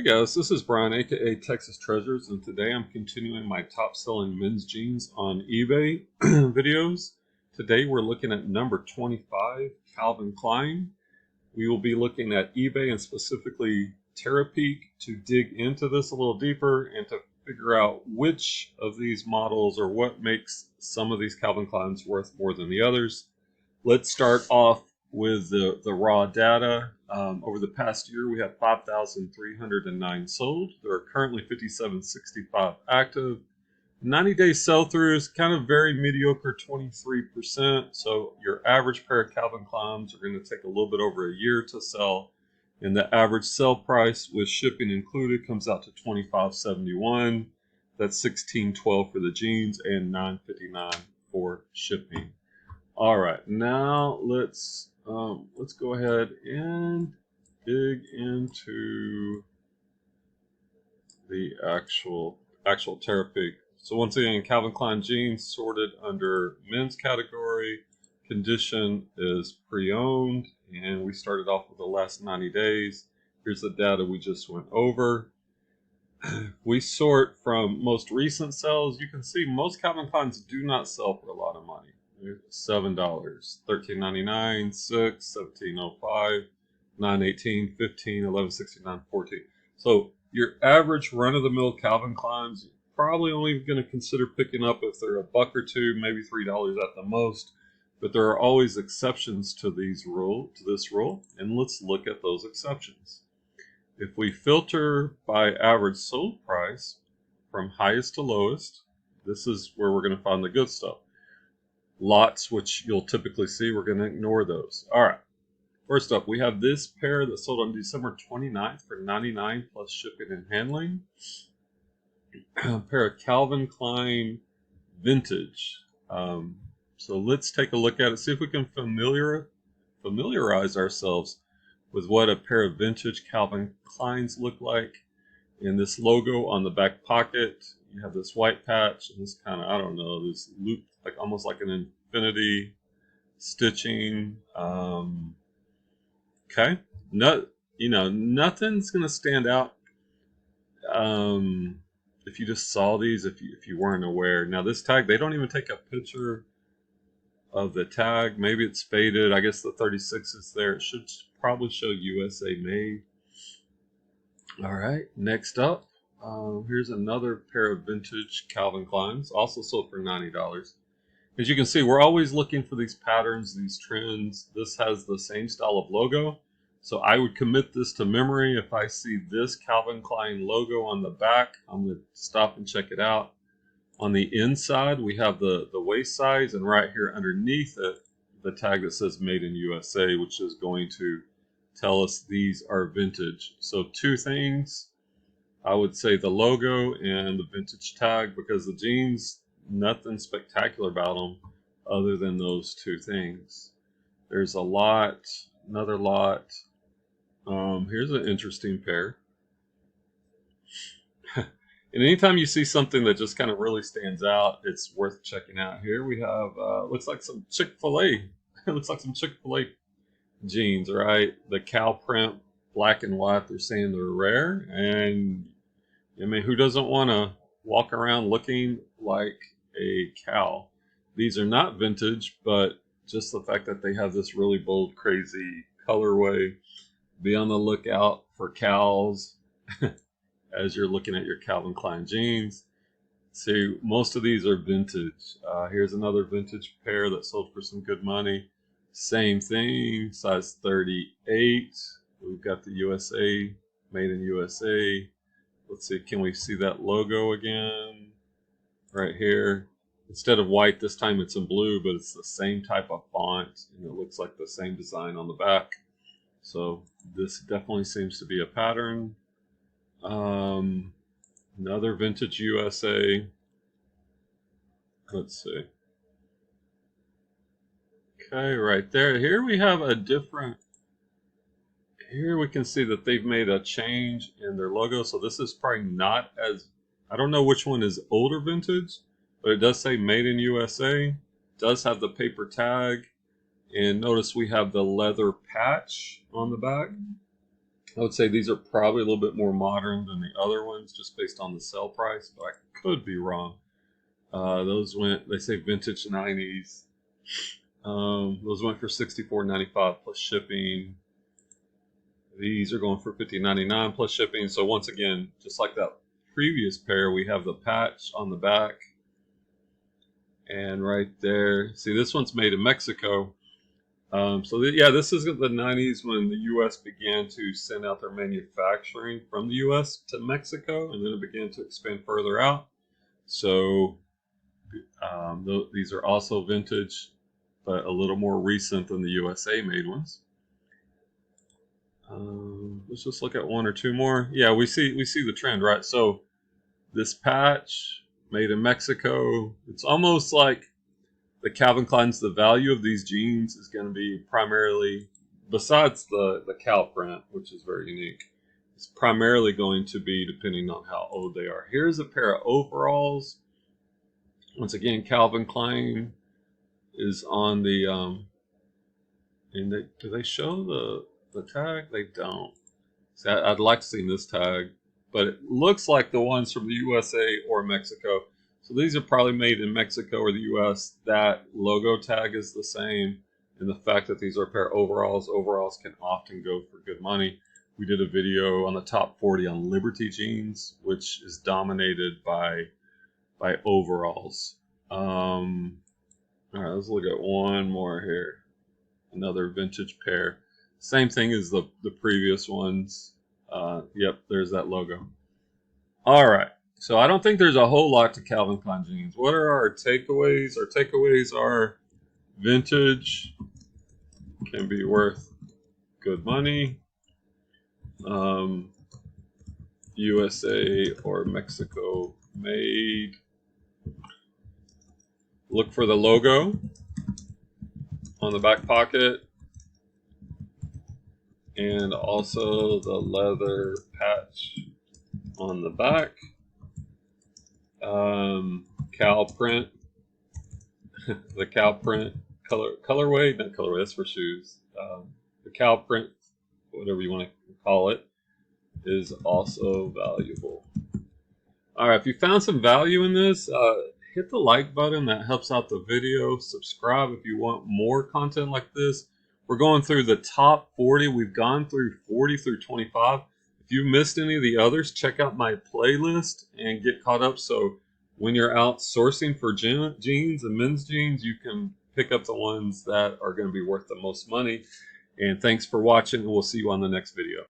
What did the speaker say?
Hey guys, this is Brian, aka Texas Treasures, and today I'm continuing my top selling men's jeans on eBay videos. Today we're looking at number 25, Calvin Klein. We will be looking at eBay and specifically Terapeak to dig into this a little deeper and to figure out which of these models or what makes some of these Calvin Kleins worth more than the others. Let's start off with the raw data. Over the past year, we have 5,309 sold. There are currently 5,765 active. 90-day sell-through is kind of very mediocre, 23%. So your average pair of Calvin Kleins are going to take a little bit over a year to sell. And the average sell price with shipping included comes out to $25.71. That's $16.12 for the jeans and $9.59 for shipping. All right, now let's go ahead and dig into the actual Terapeak. So once again, Calvin Klein jeans sorted under men's category. Condition is pre-owned, and we started off with the last 90 days. Here's the data we just went over. We sort from most recent sales. You can see most Calvin Kleins do not sell for a lot of money. $7, $13.99, $6, $17.05, $9.18, $15, $11.69, $14. So your average run-of-the-mill Calvin Kleins, you're probably only going to consider picking up if they're a buck or two, maybe $3 at the most. But there are always exceptions to this rule, and let's look at those exceptions. If we filter by average sold price from highest to lowest, this is where we're going to find the good stuff. Lots, which you'll typically see, we're going to ignore those. All right. First up, we have this pair that sold on December 29th for $99 plus shipping and handling. A pair of Calvin Klein vintage. So let's take a look at it, see if we can familiarize ourselves with what a pair of vintage Calvin Kleins look like. And this logo on the back pocket, you have this white patch and this kind of, I don't know, this loop, like almost like an infinity stitching. Okay, nothing's gonna stand out if you just saw these, if you weren't aware. Now this tag, they don't even take a picture of the tag. Maybe it's faded. I guess the 36 is there. It should probably show USA made. All right, next up, here's another pair of vintage Calvin Kleins, also sold for $90. As you can see, we're always looking for these patterns, these trends. This has the same style of logo, so I would commit this to memory. If I see this Calvin Klein logo on the back, I'm going to stop and check it out. On the inside, we have the waist size, and right here underneath it, the tag that says Made in USA, which is going to tell us these are vintage. So two things, I would say the logo and the vintage tag, because the jeans, nothing spectacular about them other than those two things. There's another lot. Here's an interesting pair. And anytime you see something that just kind of really stands out, it's worth checking out. Here we have, looks like some Chick-fil-A. It looks like some Chick-fil-A jeans, right? The cow print, black and white, they're saying they're rare. And I mean, who doesn't want to walk around looking like a cow? These are not vintage, but just the fact that they have this really bold, crazy colorway. Be on the lookout for cows as you're looking at your Calvin Klein jeans. See, most of these are vintage. Here's another vintage pair that sold for some good money. Same thing, size 38. We've got the USA, Made in USA. Let's see, can we see that logo again? Right here. Instead of white, this time it's in blue, but it's the same type of font, and it looks like the same design on the back. So this definitely seems to be a pattern. Another vintage USA. Let's see. Okay, right there. Here we have a different. Here we can see that they've made a change in their logo. So this is probably not as, I don't know which one is older vintage, but it does say Made in USA. It does have the paper tag. And notice we have the leather patch on the back. I would say these are probably a little bit more modern than the other ones, just based on the sell price, but I could be wrong. Those went, they say vintage 90s. Those went for $64.95 plus shipping. These are going for $50.99 plus shipping. So once again, just like that previous pair, we have the patch on the back. And right there, see, this one's made in Mexico. Yeah, this is the 90s when the U.S. began to send out their manufacturing from the U.S. to Mexico, and then it began to expand further out. So these are also vintage, but a little more recent than the USA made ones. Let's just look at one or two more. Yeah, we see the trend, right? So this patch made in Mexico, it's almost like the Calvin Klein's, the value of these jeans is going to be primarily, besides the cow print, which is very unique, it's primarily going to be depending on how old they are. Here's a pair of overalls. Once again, Calvin Klein is on the, and do they show the tag? They don't. See, I'd like to see this tag, but it looks like the ones from the USA or Mexico. So these are probably made in Mexico or the US. That logo tag is the same. And the fact that these are a pair of overalls can often go for good money. We did a video on the top 40 on Liberty jeans, which is dominated by overalls. All right, let's look at one more here. Another vintage pair. Same thing as the previous ones. Yep, there's that logo. All right. So I don't think there's a whole lot to Calvin Klein jeans. What are our takeaways? Our takeaways are vintage, can be worth good money. USA or Mexico made. Look for the logo on the back pocket. And also the leather patch on the back. Cow print, the cow print colorway, not colorway, that's for shoes. The cow print, whatever you want to call it, is also valuable. All right, if you found some value in this, hit the like button. That helps out the video. Subscribe if you want more content like this. We're going through the top 40. We've gone through 40 through 25. If you missed any of the others, check out my playlist and get caught up. So when you're out sourcing for jeans and men's jeans, you can pick up the ones that are going to be worth the most money. And thanks for watching, and we'll see you on the next video.